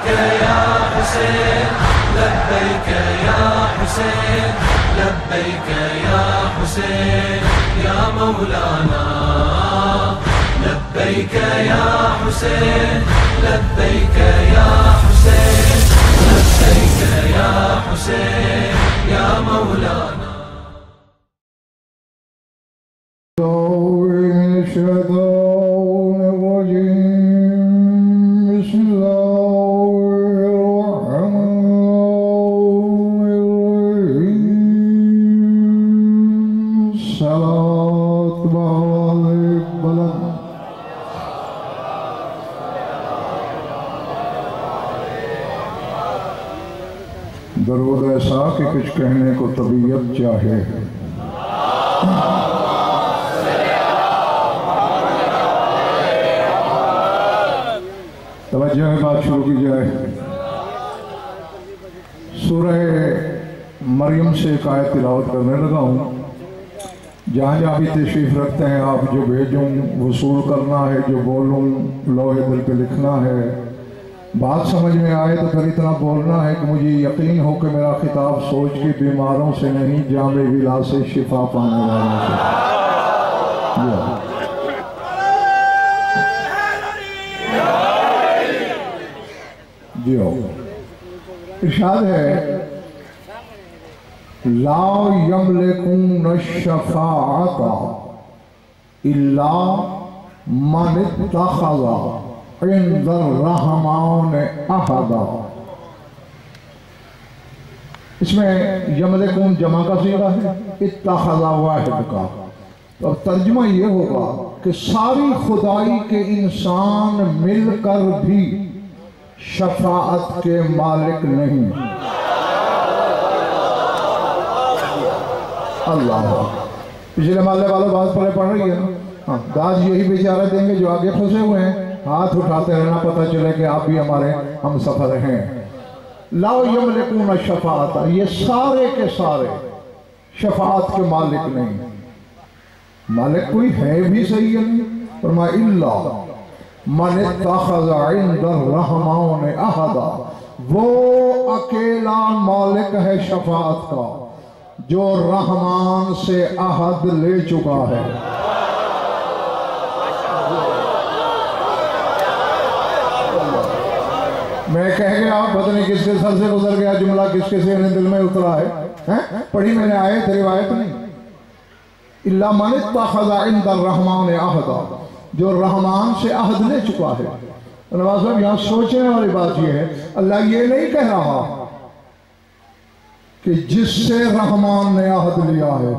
या हुसैन लब्बैक या हुसैन लब्बैक या हुसैन या मौलाना लब्बैक या हुसैन लब्बैक या हुसैन लब्बैक या हुसैन या मौलाना। दरूद ऐसा कि कुछ कहने को तबीयत चाहे। तवज्जो है, बात शुरू की जाए। सूरह मरियम से एक आयत तिलावत करने लगा हूँ। जहाँ जहाँ भी तशरीफ़ रखते हैं आप, जो भेजूँ वसूल करना है, जो बोलूँ लोहे दिल पे लिखना है। बात समझ में आए तो फिर इतना बोलना है कि मुझे यकीन हो कि मेरा खिताब सोच के बीमारों से नहीं, जामे विला से शिफा पाने वालों से। जियो इरशाद है, ला यमलिकून शफाअता इल्ला मन इत्तखज़ा इंदर्रहमान अहदा। इसमें यमलिकून जमा का सीगा है, इत्तखज़ा वाहिद का। तो तर्जुमा ये होगा कि सारी खुदाई के इंसान मिलकर भी शफाअत के मालिक नहीं। अल्लाह पिछले माले वालों बात पढ़ रही है। हाँ, दाज यही बेचारे देंगे जो आगे फंसे हुए हैं। हाथ उठाते रहना, पता चले कि आप भी हमारे हम सफर हैं। लाओ यमलिकून शफाअत, ये सारे के सारे शफाअत के मालिक नहीं। मालिक कोई है भी सही है नहीं, फरमा इल्ला मन इत्तखज़ा इंदर्रहमान अहदा, वो अकेला मालिक है शफाअत का जो रहमान से अहद ले चुका है। मैं कह गया, पता नहीं किसके सर से गुजर गया जुमला, किसके से दिल में उतरा है? पढ़ी मैंने आयत, रिवायत नहीं। इल्ला मन इत्तखज़ा इंदर्रहमान अहदा, जो रहमान से अहद ले चुका है। नवाज साहब, यहाँ सोचने वाली बात यह है, अल्लाह ये नहीं कह रहा कि जिससे रहमान ने अहद लिया है।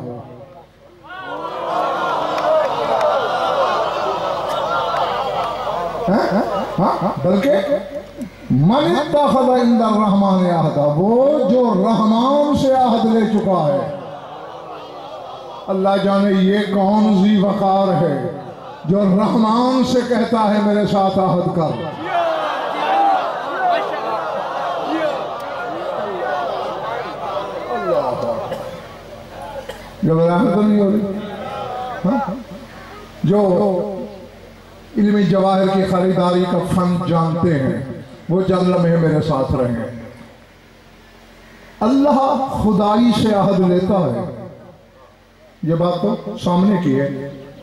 बल्कि मन इत्तखज़ा इंदर्रहमान अहदा, वो जो रहमान से अहद ले चुका है। अल्लाह जाने ये कौन ज़ी वक़ार है जो रहमान से कहता है मेरे साथ अहद कर। घबराहट तो नहीं हो रही? जो इल्मी जवाहिर की खरीदारी का फन जानते हैं वो चंद लम्हे मेरे साथ रहे। अल्लाह खुदाई से अहद लेता है, ये बात तो सामने की है,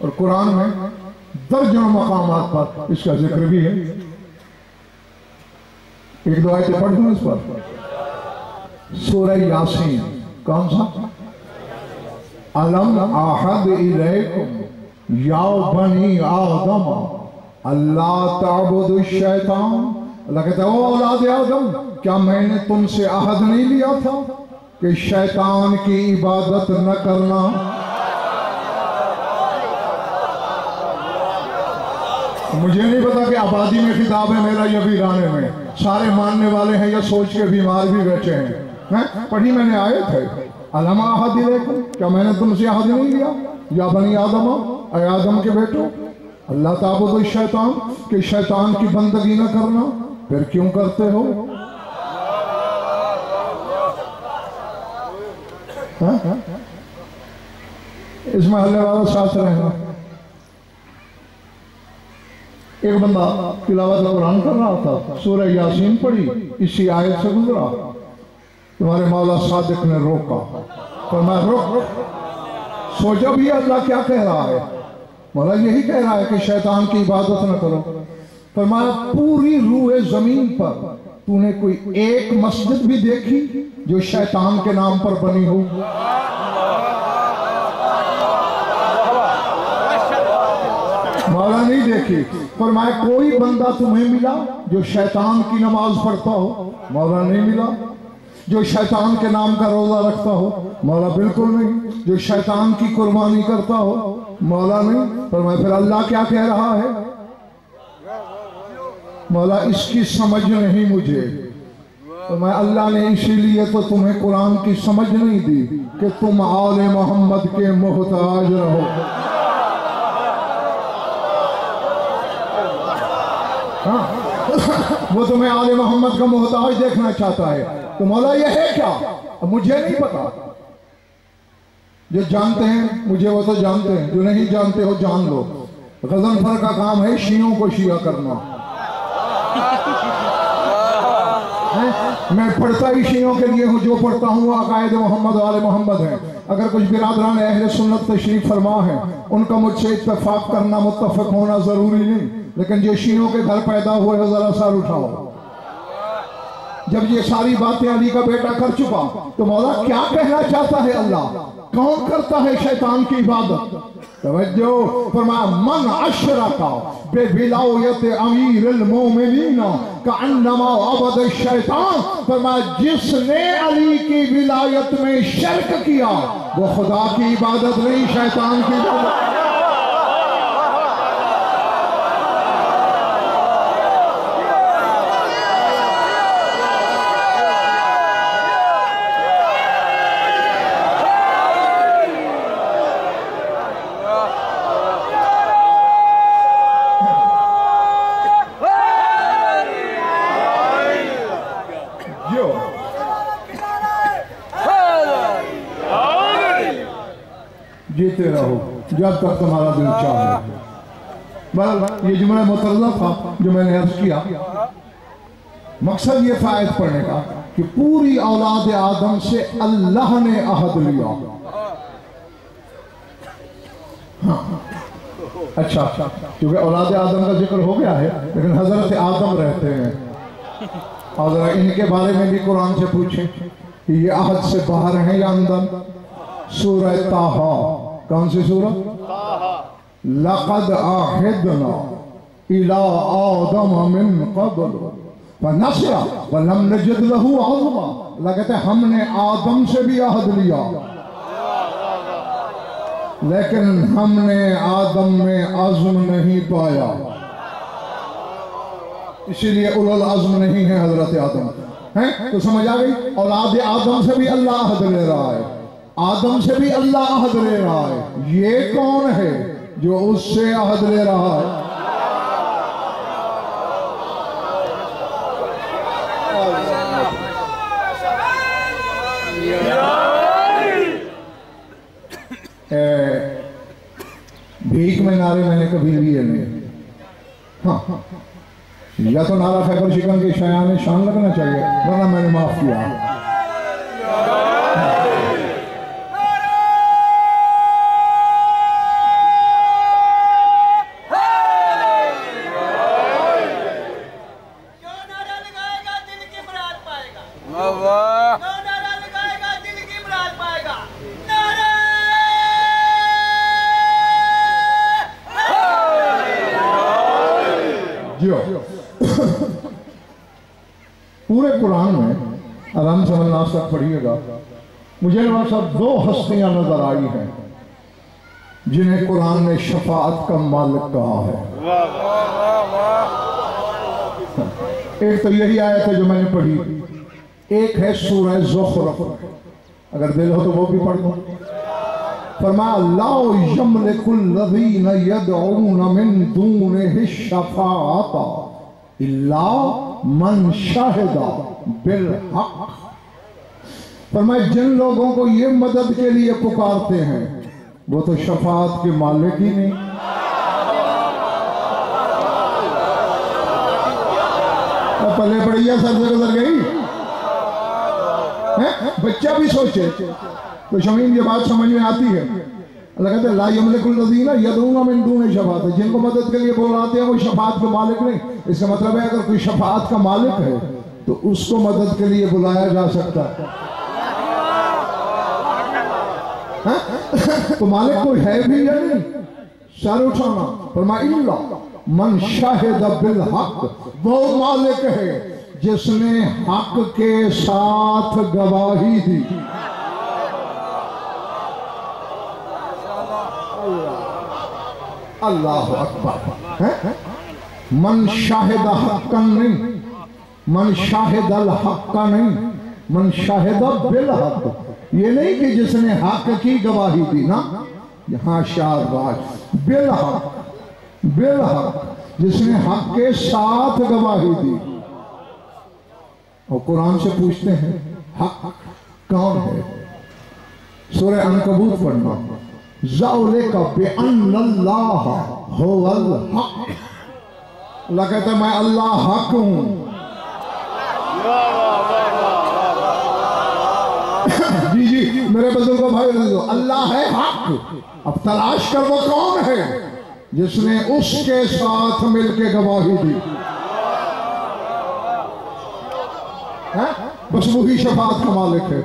और कुरान में दर्जनों मकामात पर इसका जिक्र भी है। एक दो आयतें पढ़ दूं इस पर। सूरह यासीन, कौन सा? अलम आहद इलैकुम या बनी आदम अल्लाह ताबुदु शैतान। अल्लाह कहता है, ओ औलाद आदम, क्या मैंने तुमसे अहद नहीं लिया था कि शैतान की इबादत न करना? मुझे नहीं पता कि आबादी में खिताब है मेरा या वीराने में। सारे मानने वाले हैं या सोच के बीमार भी बैठे हैं। पढ़ी मैंने आयत है, अलम आहद इलैकुम, क्या मैंने तुमसे अहद नहीं लिया? या बनी आदम, ऐ आदम के बेटो, अल्लाह ताबुदु शैतान, कि शैतान की बंदगी न करना। फिर क्यों करते हो? इस महल्ले वाला साथ रहना। एक बंदा तिलावत कुरान कर रहा था, सूरह यासीन पढ़ी, इसी आयत से गुजरा, तुम्हारे मौला सादिक ने रोका, तो मैं रुक। सोचा भी अल्लाह क्या कह रहा है, मौला यही कह रहा है कि शैतान की इबादत न करो। फरमाया पूरी रूए जमीन पर तूने कोई एक मस्जिद भी देखी जो शैतान के नाम पर बनी हो? मौला नहीं देखी। फरमाया कोई बंदा तुम्हें मिला जो शैतान की नमाज पढ़ता हो? मौला नहीं मिला। जो शैतान के नाम का रोजा रखता हो? मौला बिल्कुल नहीं। जो शैतान की कुर्बानी करता हो? मौला नहीं। फरमाया फिर अल्लाह क्या कह रहा है? मौला इसकी समझ नहीं मुझे। तो मैं अल्लाह ने इसीलिए तो तुम्हें कुरान की समझ नहीं दी कि तुम आले मोहम्मद के मोहताज रहो। हाँ वो तुम्हें आले मोहम्मद का मोहताज देखना चाहता है। तो मौला ये है क्या? मुझे नहीं पता। जो जानते हैं मुझे वो तो जानते हैं, जो नहीं जानते हो जान लो। गजनफर का काम है शियों को शिया करना। मैं पढ़ता ही शियों के लिए हूँ, जो पढ़ता हूँ वो अकायद मोहम्मद वाले मोहम्मद है। अगर कुछ बिरादरान अहले सुन्नत तशरीफ फरमा है उनका मुझसे इत्तेफाक करना, मुत्तफक होना जरूरी नहीं, लेकिन जो शियों के घर पैदा हुए हो जरा सर उठाओ। जब ये सारी बातें अली का बेटा कर चुका तो मौला क्या कहना चाहता है? अल्लाह कौन करता है शैतान की इबादत? तवज्जो फरमाया मन अशरका बिविलायत अमीरुल मोमिनीन कअन्नमा अबद शैतान। फरमाया जिसने अली की विलायत में शिरक किया वो खुदा की इबादत नहीं, शैतान की इबादत। जीते रहो जब तक तुम्हारा दिल चाहे। बहरहाल ये जुमला मुतरज़ा था जो मैंने अर्ज किया। मकसद ये था आयत पढ़ने का कि पूरी औलाद आदम से अल्लाह ने अहद लिया। हाँ अच्छा, क्योंकि औलाद आदम का जिक्र हो गया है, लेकिन हजरत आदम रहते हैं और इनके बारे में भी कुरान से पूछें कि ये अहद से बाहर हैं या अंदर। सूरह ताहा, कौन सी सूरत? लक़द आहिदना इला आदम मिन क़ब्ल फनसिया वलम नजिद लहू अज़्मा। लगता है हमने आदम से भी अहद लिया, लेकिन हमने आदम में अज़्म नहीं पाया, इसीलिए उलुल अज़्म नहीं है हजरत आदम हैं। तो समझ आ गई? औलाद आदम से भी अल्लाह अहद ले रहा है, आदम से भी अल्लाह अहद ले रहा है। ये कौन है जो उससे अहद ले रहा है? भीख में नारे मैंने कभी लिए नहीं। हाँ या तो नारा फैकर शिकन के शायान शान लगना चाहिए, वरना मैंने माफ किया। पूरे कुरान में आराम से नास तक पढ़िएगा। मुझे नवाज साहब दो हस्तियां नजर आई हैं जिन्हें कुरान ने शफाअत का मालिक कहा है। एक तो यही आयत है जो मैंने पढ़ी, एक है सूरह ज़ुख़रुफ़, अगर दिल हो तो वो भी पढ़ दो। फरमाया ला यमलिकुल्लज़ीना यदऊना मिन दूनिहि शफ़ाअता इल्ला मन शाहिदा बिल हक़। फरमाया जिन लोगों को ये मदद के लिए पुकारते हैं वो तो शफाअत के मालिक ही नहीं। पले पड़ी या सर से गुजर गई है? बच्चा भी सोचे तो शमीम ये बात समझ में आती है। अल्लाह कहते ला यमलिकुल लज़ीना यदऊना मिन दूनि शफ़ाअत, जिनको मदद के लिए बुलाते हैं वो शफाअत के मालिक नहीं। इसका मतलब है अगर कोई शफाअत का मालिक है तो उसको मदद के लिए बुलाया जा सकता है। तो मालिक कोई है भी या नहीं? सर उठाना फरमाइल्ला मन शाहिद बिल हक, वो मालिक है जिसने हक के साथ गवाही दी। अल्लाह अकबर। मन शाहिद हक्कन नहीं, मन शाहिद अल हक्का नहीं, मन शाहिद बिल हक। ये नहीं कि जिसने हक की गवाही दी ना, यहाँ शाबाश बिल हक, बिल हक जिसने हक के साथ गवाही दी। और कुरान से पूछते हैं हक कौन है? सूरह अनकबूत पढ़ना, ज़ालिका बिअन्नल्लाह हुवल हक। अल्लाह कहता है मैं अल्लाह हक हूं। जी जी मेरे बुजुर्गों भाई, अल्लाह है हक। अब तलाश कर वो कौन है जिसने उसके साथ मिलके गवाही दी है? बस वही शफाअत का मालिक है।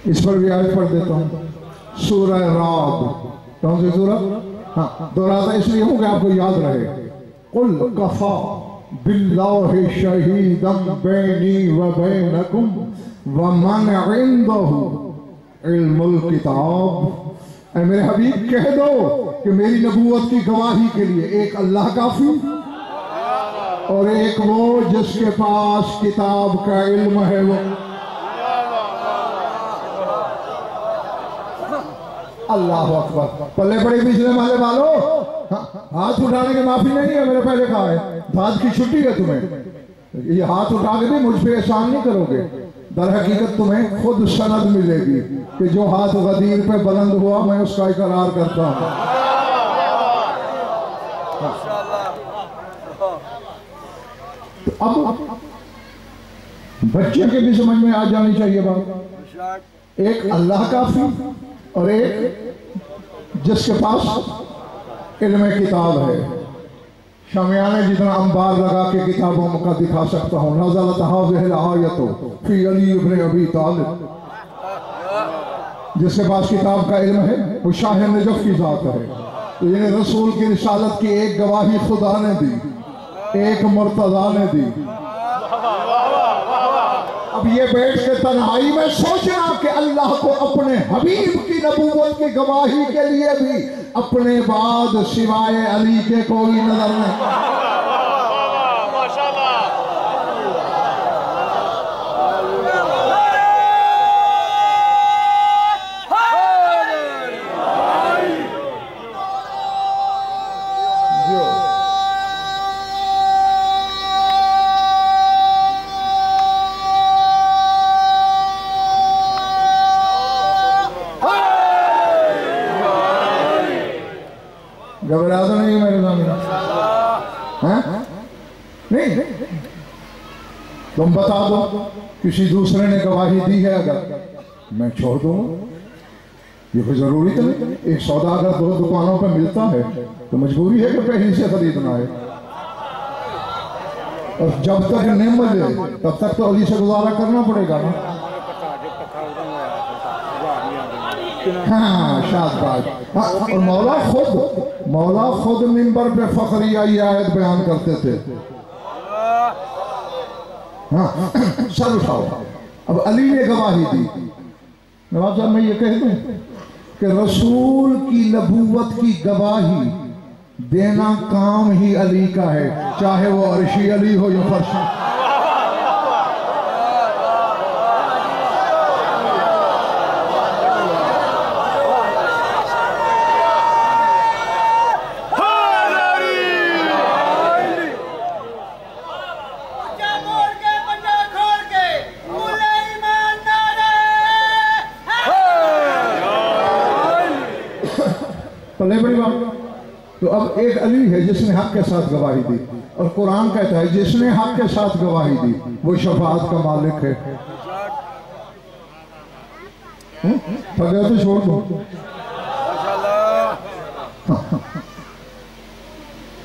इस पर भी आयत पढ़ देता हूं, सूरह राद। कौन सी सूरह? हाँ, दोहराता इसलिए हूं कि आपको याद रहे। कुल कफा बिल्लाहि शहीदम बैनी व बैनकुम व मन इंदहु इल्मुल किताब। ऐ मेरे हबीब कह दो कि मेरी नबूवत की गवाही के लिए एक अल्लाह काफी और एक वो जिसके पास किताब का इल्म है। वो अल्लाह अकबर। पल्ले पड़े पिछले वाले वालों, हाथ उठाने की माफी नहीं है। मेरे पहले कहा है दाद की छुट्टी है तुम्हें। ये हाथ उठा के भी मुझ पे एहसान नहीं करोगे। दर हकीकत तुम्हें खुद सनद मिलेगी कि जो हाथ गदीर पे बुलंद हुआ मैं उसका इकरार करता हूं। तो अब बच्चे के भी समझ में आ जानी चाहिए बात। एक अल्लाह काफी और एक जिसके पास इल्म किताब है। शमियाने जितना अंबार लगा के किताबों का दिखा सकता हूँ। नज़लत हाज़िहिल आयतु फी अली इब्न अबी तालिब, जिसके पास किताब का इल्म है वो शाह नजफ की जात है। तो ये रसूल की रिसालत की एक गवाही खुदा ने दी, एक मुर्तज़ा ने दी। अब ये बैठ के तन्हाई में सोचना कि अल्लाह को अपने हबीब की नबूवत की गवाही के लिए भी अपने बाद सिवाय अली के कोई नजर नहीं। घबरा तो नहीं मेरे सामने? नहीं, तुम बता दो किसी दूसरे ने गवाही दी है अगर मैं छोड़ दूंगा। ये कोई जरूरी तो नहीं। एक सौदा अगर दो दुकानों पर मिलता है तो मजबूरी है कि पहले से खरीदना है। और जब तक नहीं मिले तब तक तो अली से गुजारा करना पड़ेगा ना। हाँ शाबाश। हाँ, और मौला खुद मिंबर पे फखरिया ये आयत बयान करते थे। हाँ सर उठाओ। अब अली ने गवाही दी। नवाब साहब मैं ये कह दूं कि रसूल की नबूवत की गवाही देना काम ही अली का है, चाहे वो अर्शी अली हो या फर्शी। तो अब एक अली है जिसने हक के साथ गवाही दी, और कुरान कहता है जिसने हक के साथ गवाही दी वो शफाअत का मालिक है। पगड़ा तो छोड़ दो,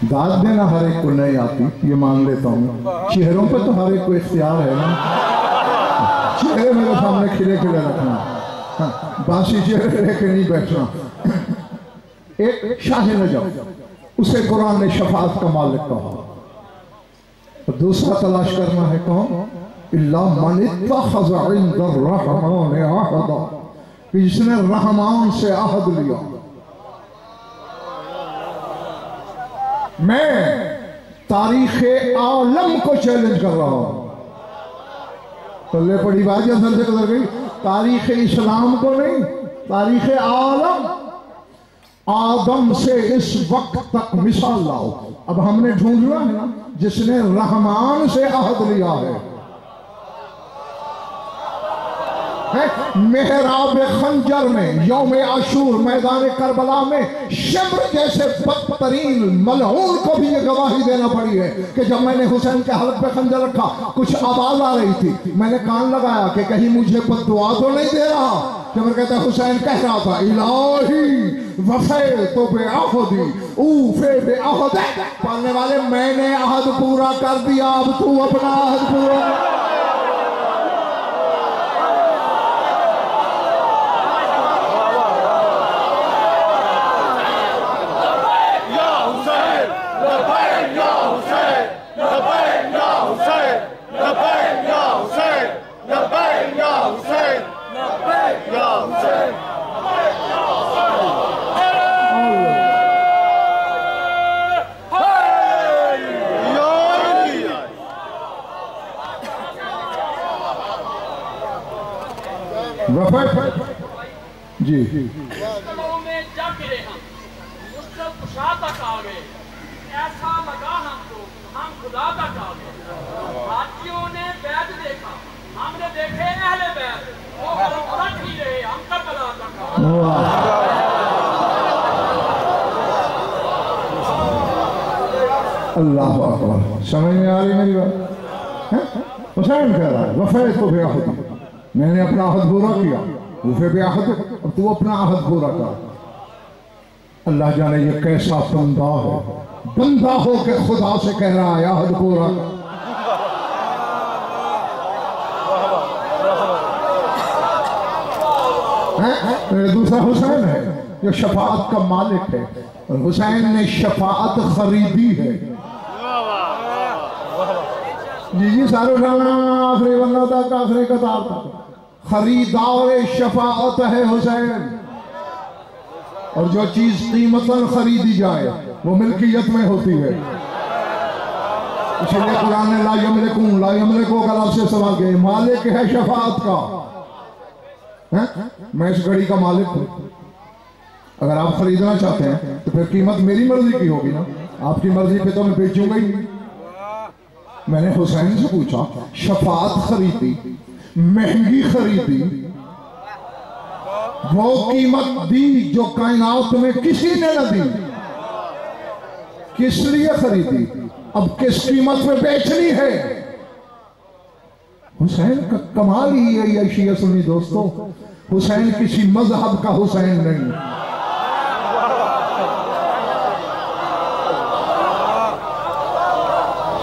दाद देना हर एक को नहीं आती, ये मान लेता हूँ। चेहरों पे तो हर एक को इख्तियार है ना, चेहरे मेरे सामने खिले खिले रखना, बासी चेहरे लेके नहीं बैठना। एक शाह नजब, उसे कुरान ने शफाअत का मालिक कहा। तो दूसरा तलाश करना है कौन? इल्ला मन इत्तखज़ इंदर रहमान अहदा, कि जिसने रहमान से अहद लिया। मैं तारीखे आलम को चैलेंज कर रहा हूं। पल्ले पड़ी बात या सर से गुजर गई। तारीखे इस्लाम को नहीं, तारीखे आलम। आदम से इस वक्त तक मिसाल लाओ। अब हमने ढूंढना है ना जिसने रहमान से अहद लिया है। मेहराब खंजर में यौम आशूर मैदान करबला में शम्र जैसे बदतरीन मलऊन को भी ये गवाही देना पड़ी है कि जब मैंने हुसैन के हलक पे खंजर रखा कुछ आवाज आ रही थी, मैंने कान लगाया कि कहीं मुझे बद्दुआ तो नहीं दे रहा। जब कहता है हुसैन कह रहा था इलाही वफे तो बेअहदी ऊफे बेअहद, पालने वाले मैंने अहद पूरा कर दिया, अब तू अपना अहद पूरा। जी में जा गिरे मुश्किल कुशा तक आ गए, ऐसा लगा हमको हम खुदा तक आ गए। हाथियों ने बैद देखा, हमने देखे अहले बैद, वो उलट ही रहे, हम करबला तक आ गए। अल्लाह अकबर। समझ में आ रही मेरी बात? हुसैन कह रहा है वफे तो बेअहद, मैंने अपना अहद पूरा किया, वफे बेअहद, अब तू अपना अहद पूरा कर। अल्लाह जाने ये कैसा बंदा है, बंदा हो के खुदा से कह रहा है अहद पूरा कर। दूसरा हुसैन है जो शफाअत का मालिक है, और हुसैन ने शफाअत खरीदी है। जी सारे आखिरी बंदा तक, आखिरी कतार तक खरीदार शफाअत है हुसैन। और जो चीज कीमतन खरीदी जाए वो मिल्कियत में होती है। इसलिए कुरान ने ला यमलिकू का लफ्ज़ से सवाल किया, मालिक है शफाअत का। मैं इस घड़ी का मालिक हूं, अगर आप खरीदना चाहते हैं तो फिर कीमत मेरी मर्जी की होगी ना, आपकी मर्जी पे तो मैं बेचूंगा ही नहीं। मैंने हुसैन से पूछा, शफाअत खरीदी, महंगी खरीदी, वो कीमत दी जो कायनात में किसी ने न दी, किस लिए खरीदी, अब किस कीमत में बेचनी है। हुसैन का कमाल ही है ये शिया सुन्नी दोस्तों, हुसैन किसी मजहब का हुसैन नहीं।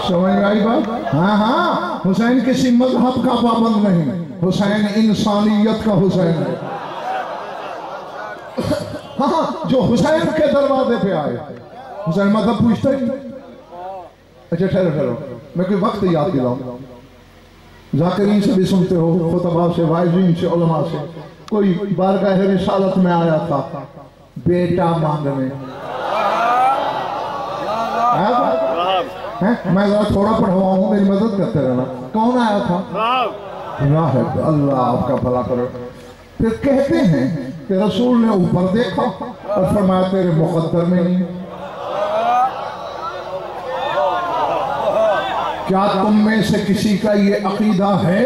समझ में आई बात? हाँ हाँ, हुसैन किसी मजहब का पाबंद नहीं, हुसैन इंसानियत का हुसैन है। हाँ, जो हुसैन के दरवाजे पे आए, हुसैन मतलब पूछता ही। अच्छा ठहरो, मैं कोई वक्त याद दिलाऊं। जाकिरीन से भी सुनते हो, खुतबा से, वाइज़ीन से, उलमा से। कोई बारगाह रिसालत में आया था बेटा मांगने, मैं जरा थोड़ा पढ़वाऊं, मेरी मदद करते रहना। कौन आया था? राहिब। अल्लाह आपका भला करो। फिर कहते हैं कि रसूल ने ऊपर देखा और फरमाया तेरे मुकद्दर में नहीं। क्या तुम में से किसी का ये अकीदा है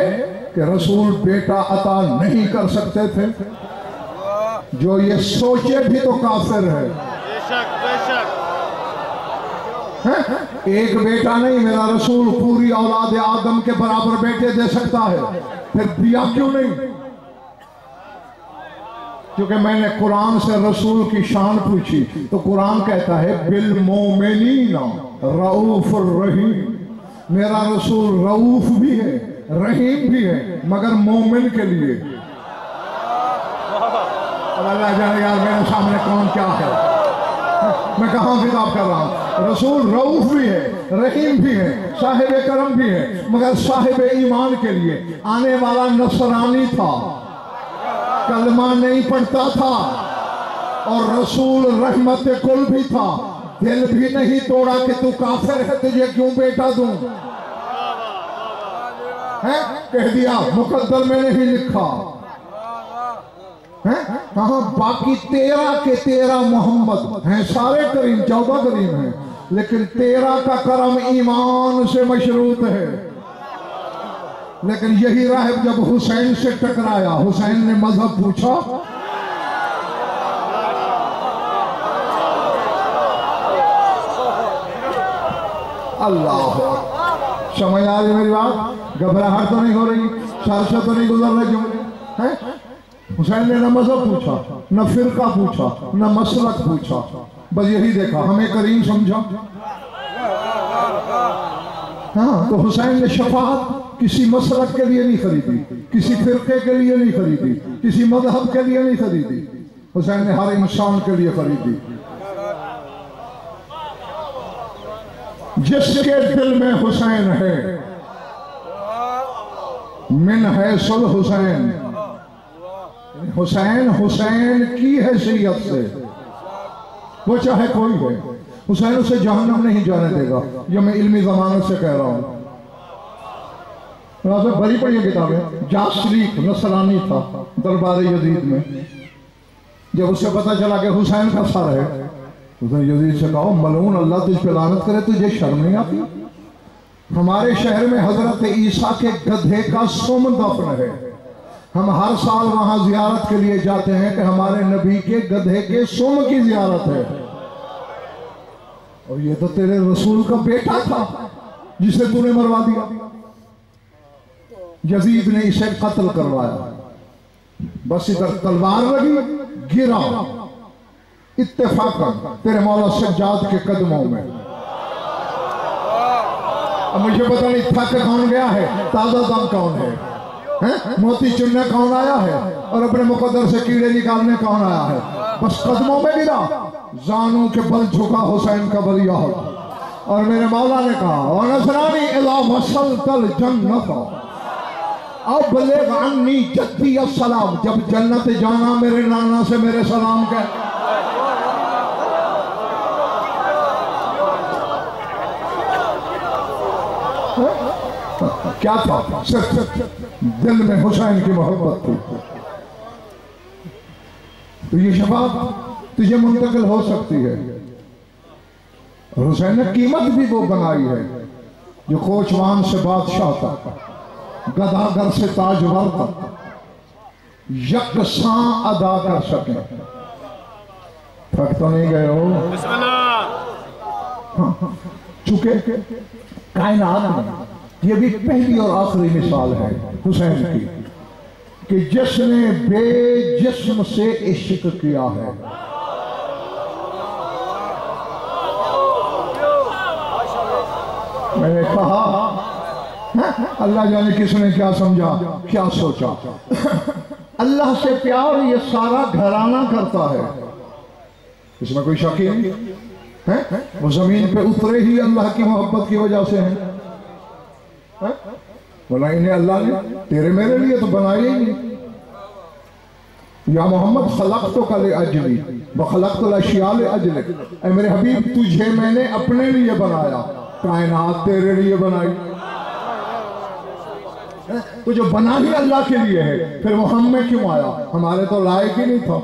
कि रसूल बेटा अता नहीं कर सकते थे? जो ये सोचे भी तो काफिर है। बेशक बेशक। एक बेटा नहीं, मेरा रसूल पूरी औलाद आदम के बराबर बेटे दे सकता है, फिर दिया क्यों नहीं? क्योंकि मैंने कुरान से रसूल की शान पूछी तो कुरान कहता है बिल मोमिनीना रऊफुर रहीम। मेरा रसूल रऊफ भी है, रहीम भी है, मगर मोमिन के लिए। अल्लाह जाने यार मेरे सामने कौन क्या है, मैं कहाँ खिताब कर रहा हूँ। रसूल रऊफ भी है, रहीम भी है, साहिब करम भी है, मगर साहिब ईमान के लिए। आने वाला नसरानी था, कलमा नहीं पढ़ता था, और रसूल रहमत कुल भी था। दिल भी नहीं तोड़ा कि तू काफिर है, तुझे क्यों बेटा दूं, है कह दिया, मुकद्दर में नहीं लिखा है। कहा बाकी 13 के 13 मोहम्मद हैं, सारे करीम 14 करीम हैं, लेकिन 13 का करम ईमान से मशरूत है। लेकिन यही राहिब जब हुसैन से टकराया, हुसैन ने मजहब पूछा, अल्लाह, समझ आ रही मेरी बात? घबराहट तो नहीं हो रही, सरसा तो नहीं गुजर रही क्यों है? हुसैन ने न मजहब पूछा, न फिरका पूछा, न मसलक पूछा, बस यही देखा, हमें करीम समझा। हाँ, तो हुसैन ने शफाअत किसी मसलक के लिए नहीं खरीदी, किसी फिरके के लिए नहीं खरीदी, किसी मजहब के लिए नहीं खरीदी, हुसैन ने हर इंसान के लिए खरीदी। जिसके दिल में हुसैन है, मिन है सुल हुसैन, हुसैन हुसैन की हैसियत से, वो चाहे कोई है, हुसैन उसे जहन्नम नहीं जाने देगा। ये मैं इल्मी जमानत से कह रहा हूं। बड़ी पढ़ी किताबें। जाशरीक नसरानी था दरबार यजीद में, जब उसे पता चला कि हुसैन का सर है, उसने यजीद से कहा, मलून अल्लाह तुझ पे लानत करे, तुझे शर्म नहीं आती? हमारे शहर में हजरत ईसा के गधे का सुम दफन है, हम हर साल वहां जियारत के लिए जाते हैं कि हमारे नबी के गधे के सुम की जियारत है, और ये तो तेरे रसूल का बेटा था जिसे तूने मरवा दिया। यजीद ने इसे कत्ल करवाया, बस इधर तलवार लगी, गिरा इत्तेफाकन तेरे मौला सज्जाद के कदमों में। अब मुझे पता नहीं थक कौन गया है, ताजा दम कौन है, मोती चुनने कौन आया है, और अपने मुकद्दर से कीड़े निकालने कौन आया है, बस कदमों में गिरा, जानू के बल झुका हुसैन का बलिया हो। और मेरे मौला ने कहा, और नसरानी इला वसल तल जन्नत, अब बलेगानी जद्दी अस्सलाम, जब जन्नत जाना मेरे नाना से मेरे सलाम कह। क्या था? सिर्फ दिल में हुसैन की मोहब्बत थी। तो ये शफाअत तुझे मुंतकिल हो सकती है। हुसैन ने कीमत भी वो बनाई है जो कोचवान से बादशाह तक, गदागर से ताजवर तक यकसां अदा कर सके। थक तो नहीं गए हो? हाँ, चूंकि कायनात में ये भी पहली और आखिरी मिसाल है हुसैन की कि जिसने बेजिस्म से इश्क किया है। मैंने कहा अल्लाह जाने किसने क्या समझा, क्या सोचा। अल्लाह से प्यार ये सारा घराना करता है, इसमें कोई शक ही नहीं है। वो जमीन पे उतरे ही अल्लाह की मोहब्बत की वजह से है। बोला इन्हें अल्लाह ने तेरे मेरे लिए तो बनाया ही नहीं। या मोहम्मद खलक़्तु का लिअजली व खलक़्तुल अशिया लिअजलिक, ऐ मेरे हबीब तुझे मैंने अपने लिए बनाया, कायनात तेरे लिए बनाई। तो जो बना ही अल्लाह के लिए है, फिर वो हम में क्यों आया? हमारे तो लायक ही नहीं था।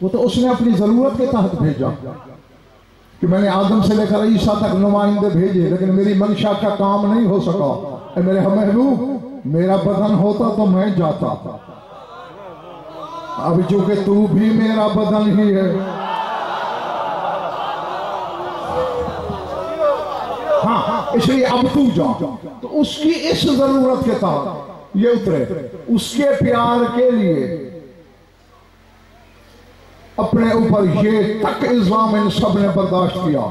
वो तो उसने अपनी जरूरत के तहत भेजा कि मैंने आदम से लेकर ईसा तक नुमाइंदे भेजे, लेकिन मेरी मंशा का काम नहीं हो सका। ऐ मेरे महबूब, मेरा बदन होता तो मैं जाता, अब चूंकि तू भी मेरा बदन ही है, इसलिए अब तू जा। तो उसकी इस जरूरत के तहत ये उतरे, उसके प्यार के लिए अपने ऊपर ये तक इल्जाम इन सब ने बर्दाश्त किया।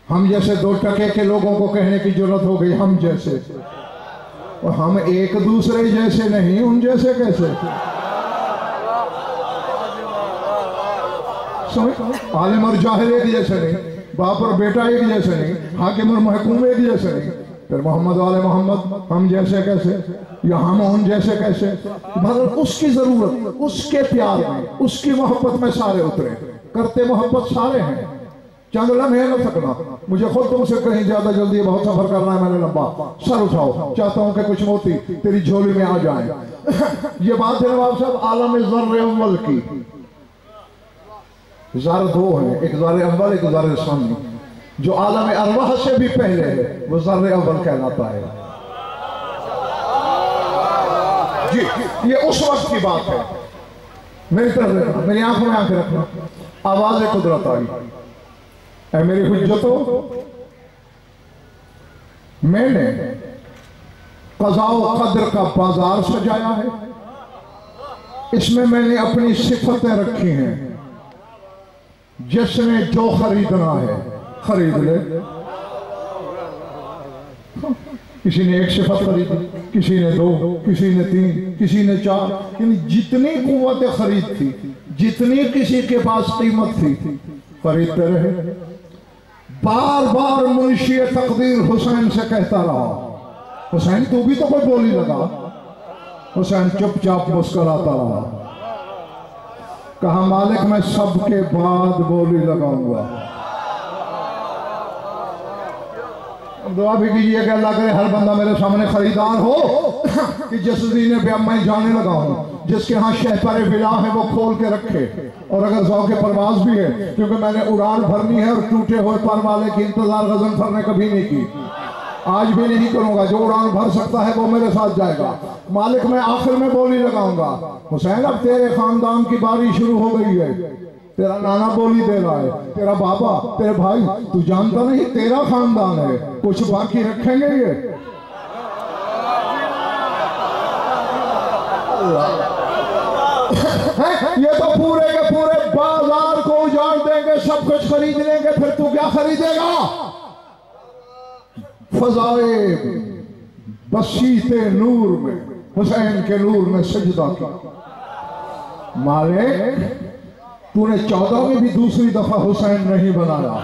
हम जैसे 2 टके के लोगों को कहने की जरूरत हो गई, हम जैसे, और हम एक दूसरे जैसे नहीं, उन जैसे कैसे? आलिम और जाहिल एक जैसे नहीं, बाप और बेटा एक जैसे नहीं, हाकिम और महकूम एक जैसे नहीं, फिर मोहम्मद वाले मोहम्मद हम जैसे कैसे, या हम उन जैसे कैसे? मगर उसकी जरूरत, उसके प्यार में, उसकी मोहब्बत में सारे उतरे। करते मोहब्बत सारे हैं, चंद लम्हे न सकना। मुझे खुद तुमसे कहीं ज्यादा जल्दी बहुत सफर करना है, मैंने लंबा सर उठाओ, चाहता हूं कि कुछ मोती तेरी झोली में आ जाए। ये बात है नवाब साहब आलम ज़र्र अव्वल की। ज़र 2 है, एक ज़र्र अव्वल, एक ज़र्र सानी। जो आलम अरवाह से भी पहले है वो ज़र्र अव्वल कहलाता है। जी ये उस वक्त की बात है। मेरी तरफ देखना, मेरी आंखों में आंखें रखना। आवाज कुदरत आई, ऐ मेरी हुज्जतों, मैंने क़ज़ा व क़द्र का बाजार सजाया है, इसमें मैंने अपनी सिफतें रखी हैं। जिसने जो खरीदना है खरीद ले। किसी ने 1 सिफत खरीदी, किसी ने 2, किसी ने 3, किसी ने 4, यानी जितनी कुव्वत खरीद थी, जितनी किसी के पास कीमत थी, खरीदते रहे। बार बार मुंशी तकदीर हुसैन से कहता रहा, हुसैन तू भी तो कोई बोली लगा। हुसैन चुपचाप मुस्कुराता रहा। कहा मालिक मैं सबके बाद बोली लगाऊंगा। दुआ भी कीजिए कि अल्लाह करे हर बंदा मेरे सामने खरीदार हो कि जिस दिन पे मैं जाने लगा हूं, जिसके यहाँ शहपर विला है वो खोल के रखे। और अगर ज़ौक़ परवाज़ भी है, क्योंकि मैंने उड़ान भरनी है और टूटे हुए पर वाले की इंतजार गज़नफर ने कभी नहीं की, आज भी नहीं करूंगा। जो उड़ान भर सकता है वो मेरे साथ जाएगा। मालिक मैं आखिर में बोली लगाऊंगा। हुसैन अब तेरे खानदान की बारी शुरू हो गई है। तेरा नाना बोली दे रहा है, तेरा बाबा, तेरे भाई, तू जानता नहीं तेरा खानदान है, कुछ बाकी रखेंगे ये। ये तो पूरे के पूरे बाजार को उजाड़ देंगे, सब कुछ खरीद लेंगे, फिर तू क्या खरीदेगा? फजाए बसीते नूर में हुसैन के नूर में सजदा किया। मालिक तूने 14 में भी दूसरी दफा हुसैन नहीं बनाया।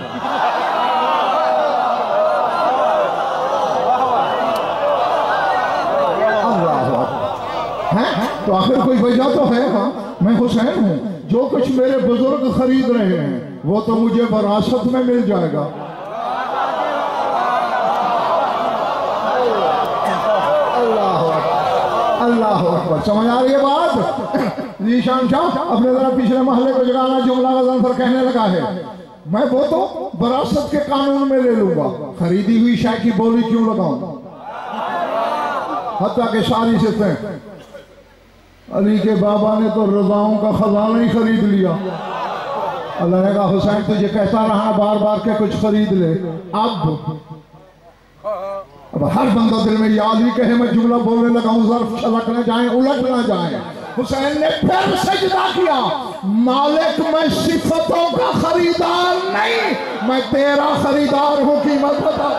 अल्लाह, तो आखिर कोई वजह तो है। हाँ मैं हुसैन हूं, जो कुछ मेरे बुजुर्ग खरीद रहे हैं वो तो मुझे विरासत में मिल जाएगा। अल्लाह अकबर, समझ आ रही है बात? जीशान शाह अपने जरा पिछले महल्ले को जगाना जुमला गज़नफर कहने लगा है, मैं वो तो विरासत के कानून में ले लूंगा, खरीदी हुई शाय की बोली क्यों लगाऊं? हत्ता के सारी सिफतें अली के बाबा ने तो रज़ाओं का खजाना ही खरीद लिया। अल्लाह ने कहा हुसैन तुझे कहता रहा बार बार के कुछ खरीद ले। अब हर बंदा दिल में याद ही कहे मैं जुमला बोलने लगा हूं, ज़र्फ छलक न जाए, उलट न जाए। हुसैन ने फिर सजदा किया, मालिक मैं सिफतों का खरीदार नहीं, मैं तेरा खरीदार हूं, कीमत बता।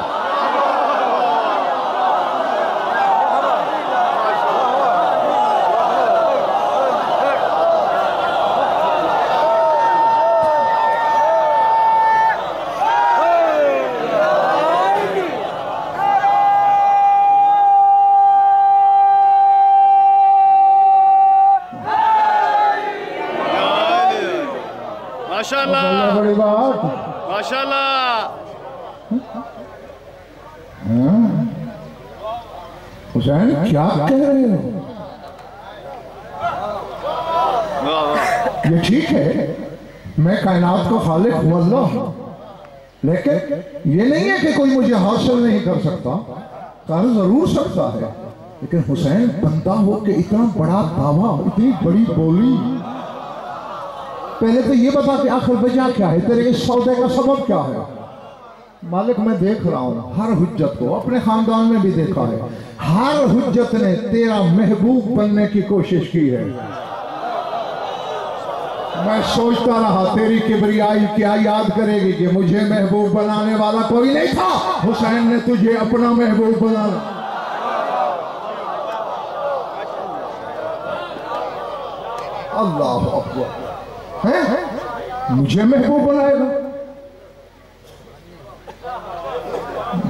माशाल्लाह, बड़ी बात, माशाल्लाह। हुसैन क्या कह रहे हो? ये ठीक है मैं कायनात को खालिक हूं अल्लाह, लेकिन ये नहीं है कि कोई मुझे हासिल नहीं कर सकता, कर जरूर सकता है। लेकिन हुसैन बंदा हो के इतना बड़ा दावा, इतनी बड़ी बोली, पहले तो ये बता कि आखिर वजह क्या है, तेरे इस सौदे का सबब क्या है? मालिक मैं देख रहा हूँ हर हुज्जत को, अपने खानदान में भी देखा है, हर हुज्जत ने तेरा महबूब बनने की कोशिश की है। मैं सोचता रहा तेरी किबरियाई क्या याद करेगी कि मुझे महबूब बनाने वाला कोई नहीं था, हुसैन ने तुझे अपना महबूब बनाया। अल्लाह अकबर, हैं मुझे महबूब बनाएगा?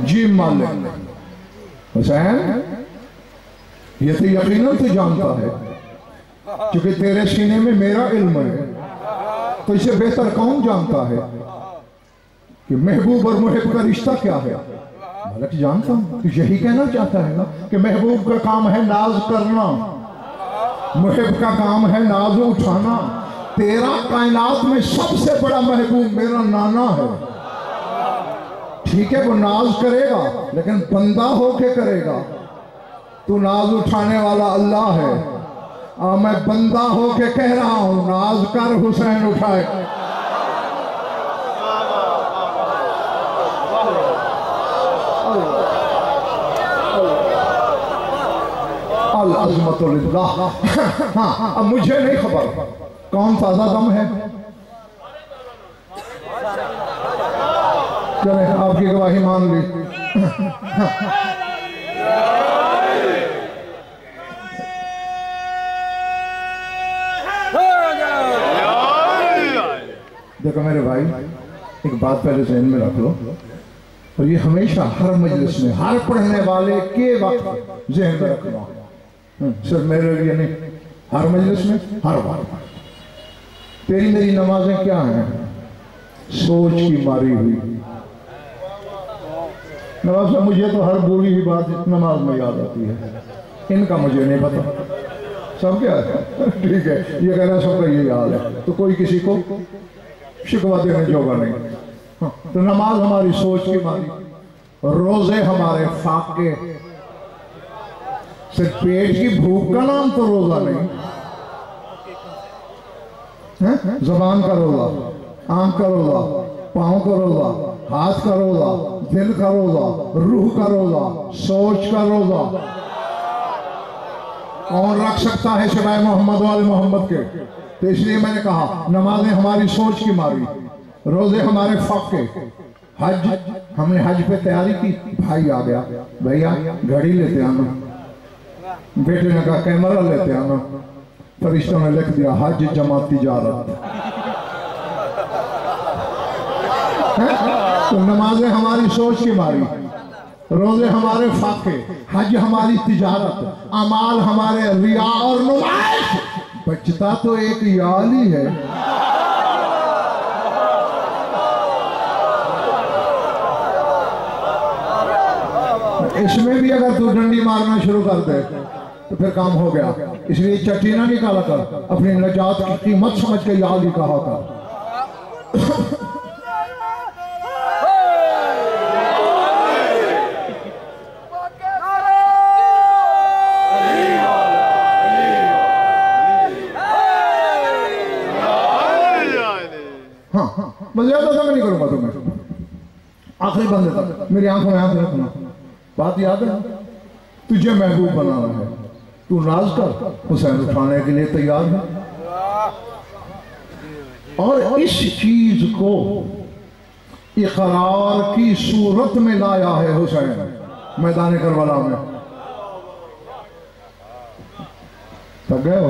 जी मालिक हुसैन ये तो यकीनन तू जानता है, क्योंकि तेरे सीने में मेरा इल्म है, तो इसे बेहतर कौन जानता है कि महबूब और मुहिब का रिश्ता क्या है? मालिक जानता हूं, तो यही कहना चाहता है ना कि महबूब का काम है नाज करना, मुहिब का काम है नाज उठाना। तेरा कायनात में सबसे बड़ा महबूब मेरा नाना है। ठीक है वो नाज करेगा लेकिन बंदा होके करेगा। तू नाज उठाने वाला अल्लाह है, मैं बंदा होके कह रहा हूं नाज कर हुसैन उठाए। अल अज़मतुल्लाह। हाँ अब मुझे नहीं खबर कौन ताजा दम है। चले आपकी गवाही मान ली। देखो मेरे भाई एक बात पहले ज़हन में रख लो, और ये हमेशा हर मजलिस में हर पढ़ने वाले के वक्त ज़हन में रखना, सिर्फ मेरे लिए नहीं, हर मजलिस में हर बार। तेरी मेरी नमाजें क्या हैं? सोच की मारी हुई नवाज। मुझे तो हर बोली हुई बात नमाज में याद आती है, इनका मुझे नहीं पता। सब क्या है ठीक है, ये कहना सबका ये याद है, तो कोई किसी को शिकवा देने जोगा नहीं। तो नमाज हमारी सोच की मारी, रोजे हमारे फाके। सिर्फ पेट की भूख का नाम तो रोजा नहीं है। जबान का रोजा, आंख का रोजा, पांव का रोजा, हाथ का रोजा, दिल का रोजा, रूह का रोजा, सोच का रोजा। कौन रख सकता है सिवाय मोहम्मद वाले मोहम्मद के? तो इसलिए मैंने कहा नमाजें हमारी सोच की मारी, रोजे हमारे फाके। हज हमने हज पे तैयारी की, भाई आ गया, भैया घड़ी लेते आना, बेटे ने कहा कैमरा लेते आना, फरिश्तों ने लिख दिया हज जमा तिजारत। तो नमाजें हमारी सोच की मारी, रोजे हमारे फाके, हज हमारी तिजारत, अमाल हमारे रिया और नुमाइश। बचता तो एक याल ही है। इसमें भी अगर तू डंडी मारना शुरू कर दे तो फिर काम हो गया। इसलिए चट्टी ना निकाला कर, अपनी नजात की कीमत समझ के याद ही कहा कर। मैं ज्यादा समय नहीं करूंगा तुम्हें, आखिरी बंदे तक मेरी आंखों में आंख रखना। बात याद है, तुझे महबूब बनाना है, तू नाज कर, हुसैन उठाने के लिए तैयार है। और इस चीज को इकरार की सूरत में लाया है हुसैन मैदान करबला में। थक गए हो?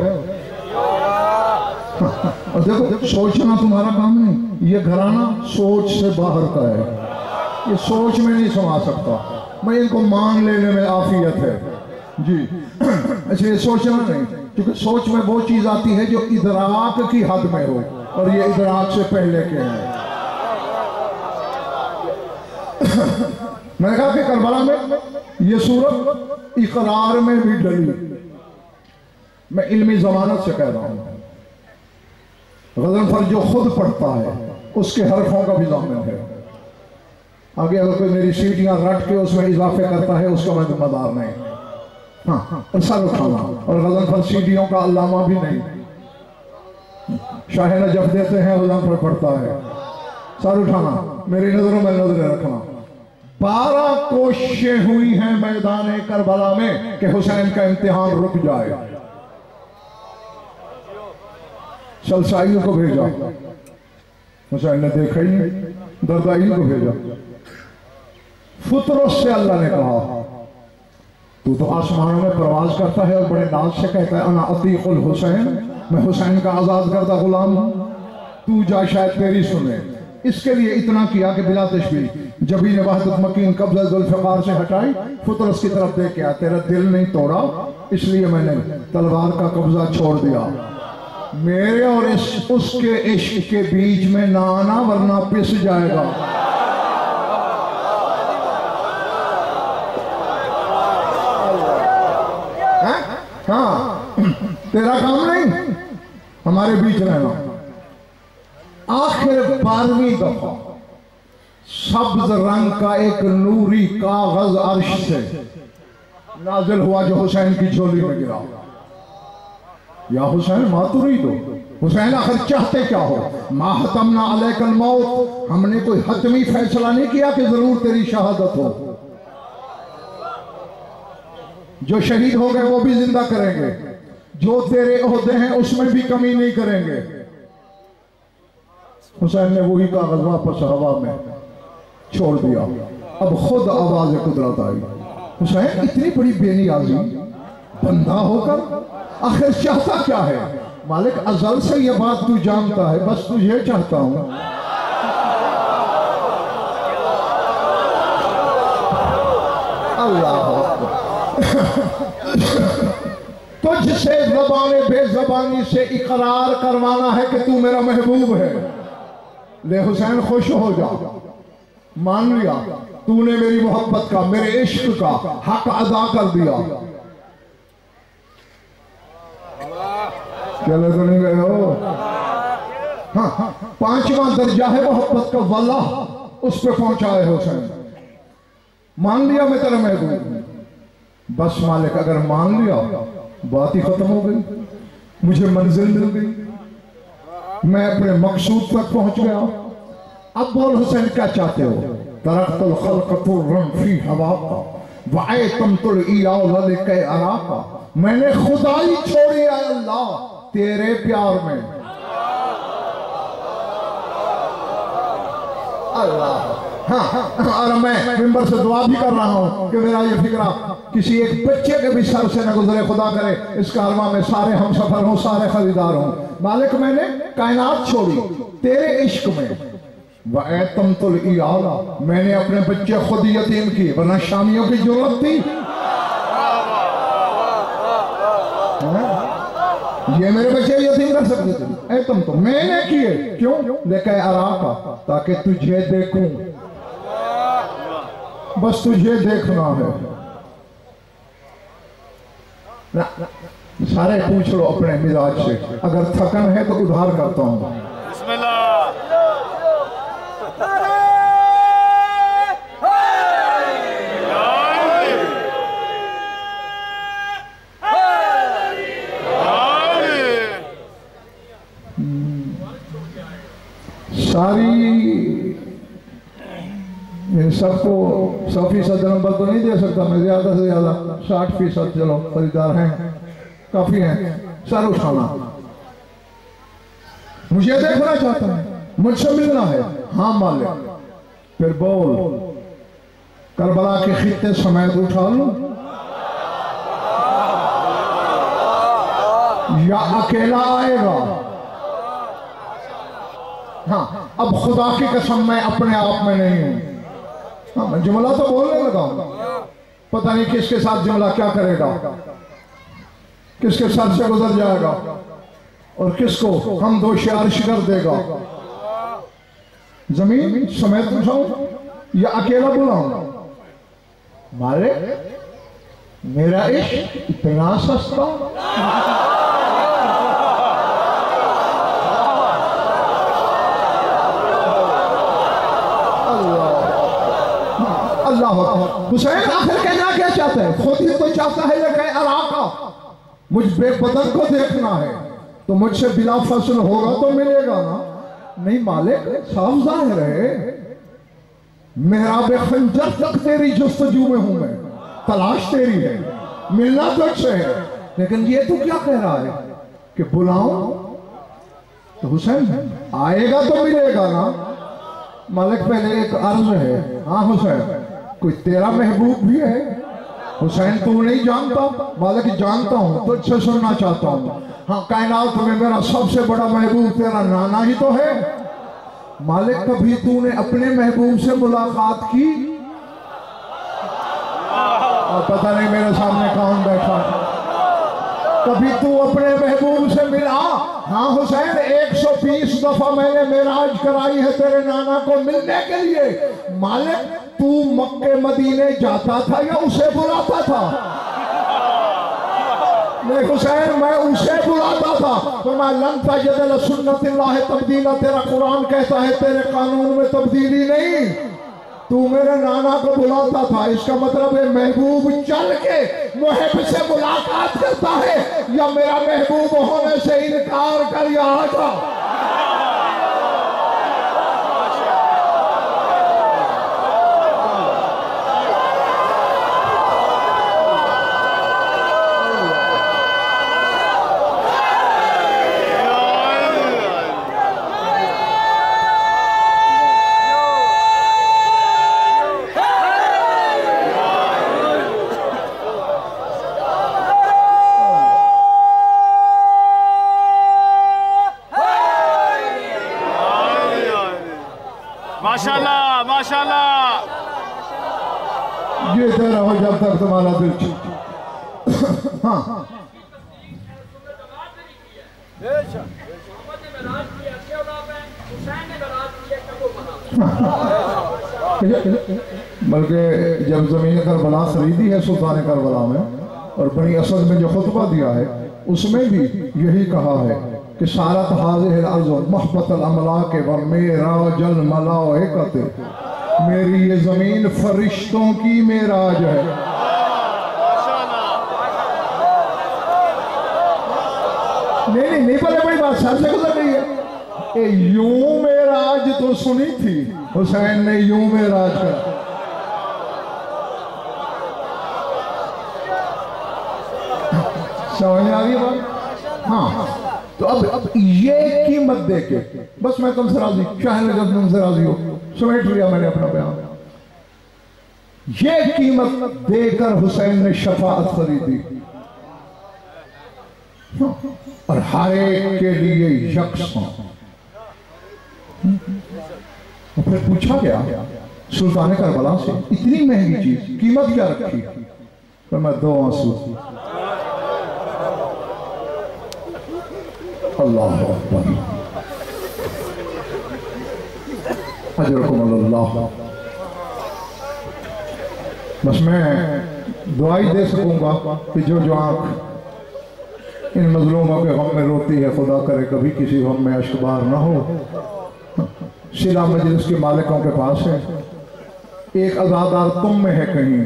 और देखो सोचना तुम्हारा काम नहीं, ये घराना सोच से बाहर का है, ये सोच में नहीं समा सकता। मैं इनको मान लेने में आफियत है जी। अच्छा ये सोचना नहीं, क्योंकि सोच में वो चीज आती है जो इदराक की हद में हो, और ये इदराक से पहले के हैं। मैंने कहा कि करबला में ये सूरत इकरार में भी डली। मैं इल्मी जमानत से कह रहा हूं, गज़नफर जो खुद पढ़ता है उसके हरफों का भी दामन है। आगे अगर कोई मेरी सीटियां रट के उसमें इजाफे करता है उसका मैं जिम्मेदार नहीं। हाँ सर उठाना, और गज़नफर सीटियों का अल्लामा भी नहीं। शाह नजफ देते हैं, गज़नफर पढ़ता है। सर उठाना, मेरी नजरों में नजरें रखना। 12 कोशिशें हुई हैं मैदान करबला में कि हुसैन का इम्तिहान रुक जाए। सलसाइल को भेजा, हुसैन ने देखा ही नहीं, दरदाइल को भेजा। फुतरस से अल्लाह ने कहा तू तो आसमानों में प्रवास करता है और बड़े नाज से कहता है अना अतीकुल हुसैन, मैं हुसैन का आजाद करता गुलाम हूं, तू जा शायद तेरी सुने। इसके लिए इतना किया कि बिला तशबीह जबी ने वहदत मकीन कब्जा जुल्फ़िकार से हटाई, फुतरस की तरफ देख के तेरा दिल नहीं तोड़ा इसलिए मैंने तलवार का कब्जा छोड़ दिया। मेरे और उसके इश्क के बीच में ना आना वरना पिस जाएगा। हाँ, तेरा काम नहीं हमारे बीच रहना। आखिर 12वीं दफा सब्ज रंग का एक नूरी कागज अर्श से नाजिल हुआ जो हुसैन की झोली में गिरा। या हुसैन मातुरी दो, हुसैन आखिर चाहते क्या हो? माहतमना अलैकल मौत, हमने कोई हतमी फैसला नहीं किया कि जरूर तेरी शहादत हो। जो शहीद हो गए वो भी जिंदा करेंगे, जो तेरे ओहदे हैं उसमें भी कमी नहीं करेंगे। हुसैन ने वही कागज वापस हवा में छोड़ दिया। अब खुद आवाज कुदरत आई। हुसैन इतनी बड़ी बेनियाजी बंदा होकर आखिर चाहता क्या है? मालिक अजल से यह बात तू जानता है, बस तुझे चाहता हूं। अल्लाह तुझसे ज़बाने बेज़बानी से इकरार करवाना है कि तू मेरा महबूब है। ले हुसैन खुश हो जा, मान लिया तूने मेरी मोहब्बत का, मेरे इश्क का हक अदा कर दिया। चलो तो नहीं गए हो? हाँ, 5वां दर्जा है मोहब्बत का, वल्लाह उस पर पहुंचाए हुसैन। मान लिया मैं तेरा महबूब हूं। बस मालिक अगर मान लिया बात ही खत्म हो गई, मुझे मंजिल मिल गई, मैं अपने मकसूद तक पहुंच गया। अब बोल हुसैन क्या चाहते हो? तरक्तुल खल्क़तुर रम फी हवाका वअतमतुल इयाल लिकै अराका, मैंने खुदाई छोड़ी है अल्लाह तेरे प्यार में। अल्लाह हाँ, और मैं मिंबर से दुआ भी कर रहा हूं कि मेरा ये फिक्रा किसी एक बच्चे के भी सर से न गुजरे। खुदा करे इस कारवां में सारे हम सफर हों, सारे खरीदार हों। मालिक मैंने कायनात छोड़ी तेरे इश्क में। वअतमतुल इयाला, मैंने अपने बच्चे खुद यतीम किए, वरना शामियों की जरूरत थी? ये मेरे बच्चे यतीम कर सकते थे, तुम तो मैंने किए। क्यों? लेके अराका, ताकि तुझे देखूं, बस तुझे देखना है ना। सारे पूछ लो अपने मिजाज से, अगर थकन है तो उधार करता हूं। सारी सबको 100% नंबर तो नहीं दे सकता मैं, ज्यादा से ज्यादा 60%। चलो खरीदार हैं, काफी हैं। सर उठाना, मुझे देखना चाहता है, मुझसे मिलना है। हाँ मालिक, फिर बोल करबला के खित्ते समेत उठा लूं या अकेला आएगा? हाँ, अब खुदा की कसम मैं अपने आप में नहीं हूं। हाँ, मैं जुमला तो बोलने लगा हूं, पता नहीं किसके साथ जुमला क्या करेगा, किसके सर से गुजर जाएगा और किसको हम दो अर्श कर देगा। जमीन समेत उठाऊं या अकेला बुलाऊं? मालिक मेरा इश्क इतना सस्ता, अल्लाह हुसैन आखिर कहना क्या चाहता है? खुद ही तो चाहता है ये अराका, मुझ बेबदन को देखना है, तो मुझसे बिला फसल होगा तो मिलेगा ना। नहीं मालिक, साफ जाहिर है मेहराब खंजर तक तेरी जस्तजू में हूं मैं, तलाश तेरी है, मिलना तुझसे है। लेकिन ये तू क्या कह रहा है कि बुलाऊं? तो हुसैन आएगा तो मिलेगा ना। मालिक पहले एक अर्ज है, हाँ हुसैन कोई तेरा महबूब भी है? हुसैन तू नहीं जानता? मालिक जानता हूं, तुझसे सुनना चाहता हूं। हाँ कायनात में मेरा सबसे बड़ा महबूब तेरा नाना ही तो है। मालिक कभी तूने अपने महबूब से मुलाकात की? और पता नहीं मेरे सामने कौन बैठा है, कभी तू अपने महबूब से मिला? हाँ हुसैन 120 दफा मैंने मेराज कराई है तेरे नाना को मिलने के लिए। मालिक तू मक्के मदीने जाता था या उसे बुलाता था? नहीं हुसैन मैं उसे बुलाता था। तो मैं लंता जदल सुन्नतिल्लाह तब्दीला, तेरा कुरान कहता है तेरे कानून में तब्दीली नहीं। तू मेरे नाना को बुलाता था, इसका मतलब है महबूब चल के मुहब से मुलाकात करता है या मेरा महबूब होने से इनकार कर या आ जा। माशाल्लाह माशाल्लाह। ये तेरा हो जब तक तुम्हारा दिल हाँ बल्कि जब ज़मीन करबला खरीदी है सुल्तान करबला में और बनी असद में जो खुतबा दिया है उसमें भी यही कहा है कि सारत हाज़िहिल अर्ज़ महबतल अमलाक व मेराजल मलाइकत, मेरी ये जमीन फरिश्तों की मेराज है। नहीं बड़ी बात सर से गुजर रही है। यूं मेराज तो सुनी थी, हुसैन ने यूं मेराज कर। समझ आ रही बात? हाँ तो अब ये कीमत दे के बस मैं तुमसे राजी, चाहे जब तुमसे राजी हो, समेट लिया मैंने अपना बयान। ये कीमत देकर हुसैन ने शफाअत खरीदी और हर एक के लिए यकसां। फिर पूछा गया सुल्तान करबला से, इतनी महंगी चीज कीमत क्या रखी? तो मैं 2 आंसू। अल्लाह अकबर, अजरकुमुल्लाह। बस मैं दुआई दे सकूंगा कि जो आंख इन मजलूमों के गम में रोती है, खुदा करे कभी किसी गम में अश्कबार ना हो। शिला मजलिस के मालिकों के पास है, एक अज़ादार तुम में है, कहीं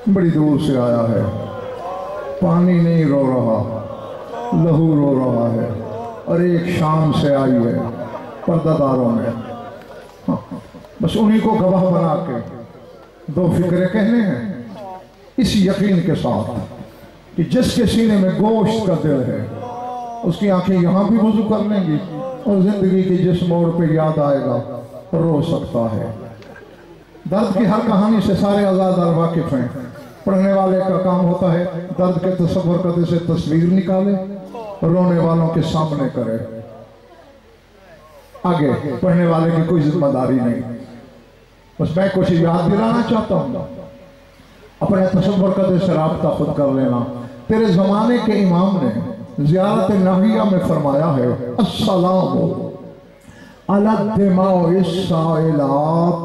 बड़ी दूर से आया है, पानी नहीं रो रहा, लहू रो रहा है, और एक शाम से आई है पर्दादारों में। बस उन्हीं को गवाह बना के 2 फिक्रे कहने हैं, इस यकीन के साथ कि जिसके सीने में गोश्त का दिल है उसकी आंखें यहाँ भी वुज़ू कर लेंगी और जिंदगी की जिस मोड़ पे याद आएगा रो सकता है। दर्द की हर कहानी से सारे आज़ादार वाकिफ हैं। पढ़ने वाले का काम होता है दर्द के तसव्वुर करने से तस्वीर निकाले, रोने वालों के सामने करे, आगे पढ़ने वाले की कोई जिम्मेदारी नहीं। बस मैं कुछ याद दिलाना चाहता हूँ, अपने तसव्वुर करने से राब्ता खुद कर लेना। तेरे जमाने के इमाम ने ज़ियारत नाहिया में फरमाया है, अस्सलामु अला दिमाइस साइलात,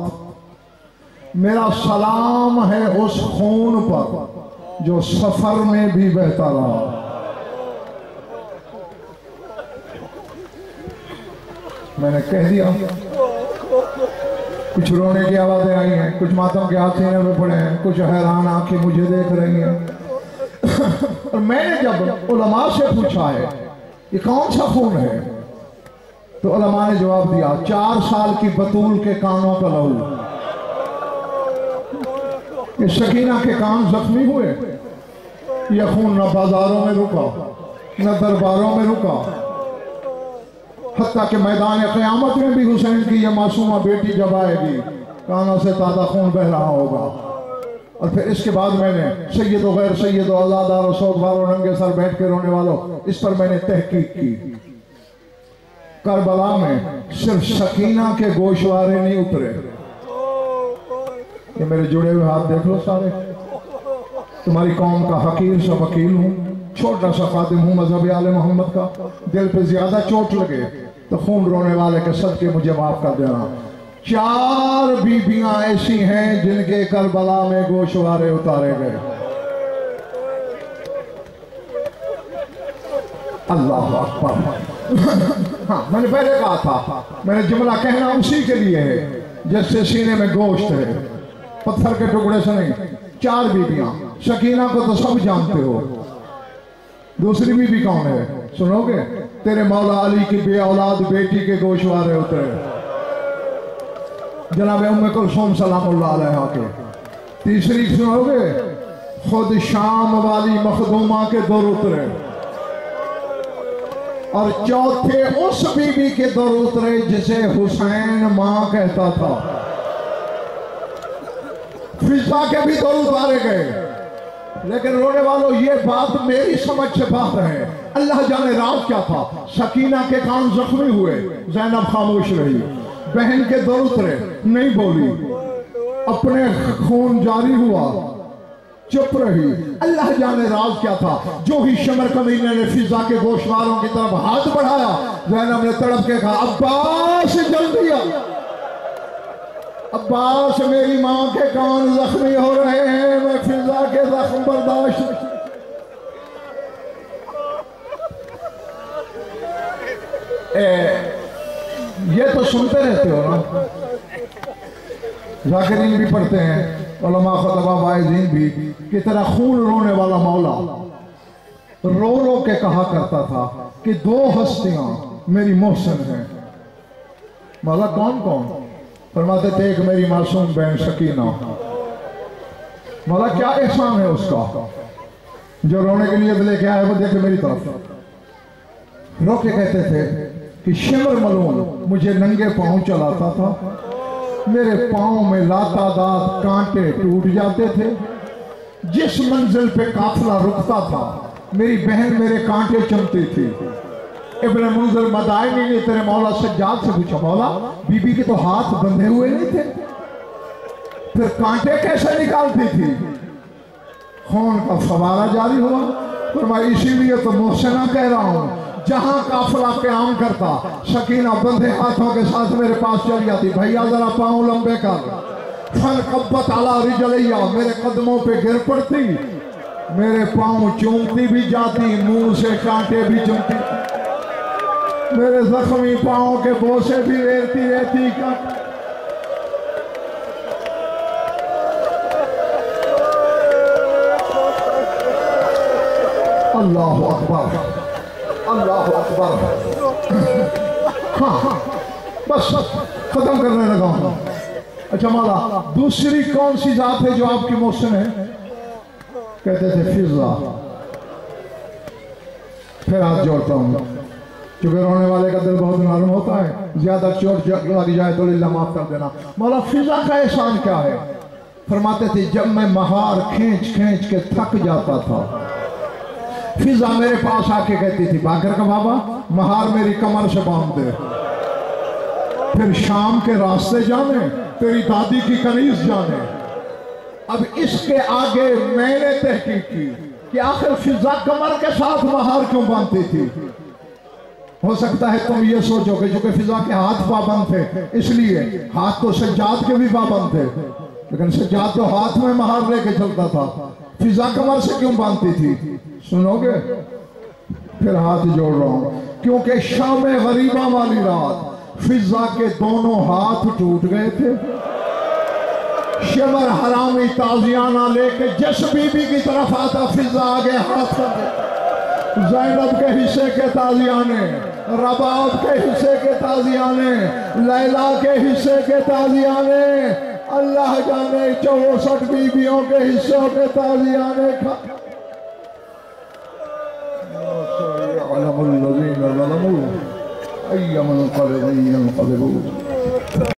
मेरा सलाम है उस खून पर जो सफर में भी बहता रहा। मैंने कह दिया। कुछ रोने की आवाजें आई हैं, कुछ माताओं के हाथ सीने में पड़े हैं, कुछ हैरान आंखें मुझे देख रही हैं। और मैंने जब उलमा से पूछा है ये कौन सा खून है, तो उलमा ने जवाब दिया 4 साल की बतूल के कानों का लहू। इस सकीना के कान जख्मी हुए, यह खून न बाजारों में रुका न दरबारों में रुका, हत्ता कि मैदान क़यामत में भी हुसैन की यह मासूमा बेटी जब आएगी कानों से ताज़ा खून बह रहा होगा। और फिर इसके बाद मैंने सैयद व गैर सैयद व आज़ादार और सोगवार और नंगे सर बैठ के रोने वालों, इस पर मैंने तहकीक की। करबला में सिर्फ सकीना के गोशवारे नहीं उतरे। ये मेरे जुड़े हुए हाथ देख लो सारे। तुम्हारी कौम का हकीर सा वकील हूँ, छोटा सा खादिम हूँ मजहब आले मोहम्मद का। दिल पे ज्यादा चोट लगे तो खून रोने वाले के सदके मुझे माफ कर देना। 4 बीबियां ऐसी हैं जिनके करबला में गोशवारे उतारे गए। अल्लाह अकबर। हाँ, मैंने पहले कहा था, मैंने जुमला कहना उसी के लिए है जिससे सीने में गोश्त है, पत्थर के टुकड़े से नहीं। 4 बीबियां, सकीना को तो सब जानते हो। दूसरी बीबी कौन है सुनोगे? तेरे मौला अली की बे औलाद बेटी के गोशवारे उतरे, जनाब उम्मे कुलसूम सलामुल्लाह अलैहा के। तीसरी सुनोगे? खुद शाम वाली मखदूमा के दौर उतरे। और चौथे उस बीबी के दौर उतरे जिसे हुसैन मां कहता था। फिजा के भी दौर उतारे गए। लेकिन रोने वालों, ये बात मेरी समझ से बाहर है। अल्लाह जाने राज क्या था। सकीना के कान जख्मी हुए, ज़ैनब खामोश रही। बहन के दौर उतरे, नहीं बोली, अपने खून जारी हुआ, चुप रही। अल्लाह जाने राज क्या था। जो ही शमर कमीने ने फिजा के गोशवारों की तरफ हाथ बढ़ाया, ज़ैनब ने तड़प के कहा, अब्बास जल्दी आ। अब्बास, मेरी मां के कान जख्मी हो रहे हैं, मैं फिजा के जख्म बर्दाश्त। ये तो सुनते रहते हो ना, जाकिरीन भी पढ़ते हैं, उलमा खुतबा वाइज़ीन भी, कि तेरा खून रोने वाला मौला रो रो के कहा करता था कि 2 हस्तियां मेरी मोहसिन हैं। मौला कौन कौन? फरमाते थे, एक मेरी मासूम बहन सकीना। मौला क्या एहसान है उसका जो रोने के लिए लेके आए वो देखे मेरी तरफ। रो के कहते थे कि शिमर मलून मुझे नंगे पांव चलाता था, मेरे पांव में लातादाद कांटे टूट जाते थे। जिस मंजिल पे काफिला रुकता था मेरी बहन मेरे कांटे चुनती थी। इब्न मुंज़िर मदाइनी ने तेरे मौला सज्जाद से पूछा, मौला बीबी के तो हाथ बंधे हुए नहीं थे, फिर कांटे कैसे निकालती थी? खून का फवारा जारी हुआ। तो मैं इसीलिए तो मोहसिना कह रहा हूँ, जहां काफिला क़याम करता सकीना बंधे हाथों के साथ मेरे पास चली जाती, भैया जरा पाँव लंबे कर। फन कब्बत अला रिजलैया, मेरे कदमों पे गिर पड़ती, मेरे पाँव चूमती भी जाती, मुंह से कांटे भी चूमती, मेरे जख्मी पाँव के बोसे भी लेती रहती। अल्लाह अकबर, अल्लाह अकबर। हाँ, बस खत्म करने लगा हूँ। अच्छा मौला, दूसरी कौन सी जात है जो आपकी मोहसिन है? कहते थे फिजा। फिर हाथ जोड़ता हूँ, क्योंकि रोने वाले का दिल बहुत नरम होता है, ज्यादा चोट लग जाए तो अल्लाह माफ कर देना। मौला फिजा का एहसान क्या है? फरमाते थे, जब मैं महार खींच खींच के थक जाता था, फिजा मेरे पास आके कहती थी, बाकर का बाबा महार मेरी कमर से बांध दे, फिर शाम के रास्ते जाने, तेरी दादी की कनीज जाने। अब इसके आगे मैंने तहकीक की कि आखिर फिजा कमर के साथ महार क्यों बांधती थी। हो सकता है तुम ये सोचोगे क्योंकि फिजा के हाथ पाबंद थे, इसलिए हाथ तो सज्जाद के भी पाबंद थे, लेकिन सज्जाद तो हाथ में महार लेके चलता था, फिजा कमर से क्यों बांधती थी? सुनोगे? फिर हाथ जोड़ रहा हूं, क्योंकि शाम गरीबा वाली रात फिजा के दोनों हाथ टूट गए थे। शिमर हरामी ताजियाना लेके जिस बीबी की तरफ आता, फिजा आगे हाथ कर ज़ैनब के हिस्से के ताजियाने, रबाब के हिस्से के ताजियाने, लैला के हिस्से के ताजियाने, अल्लाह जाने 64 बीबियों के हिस्सों के ताजियाने खा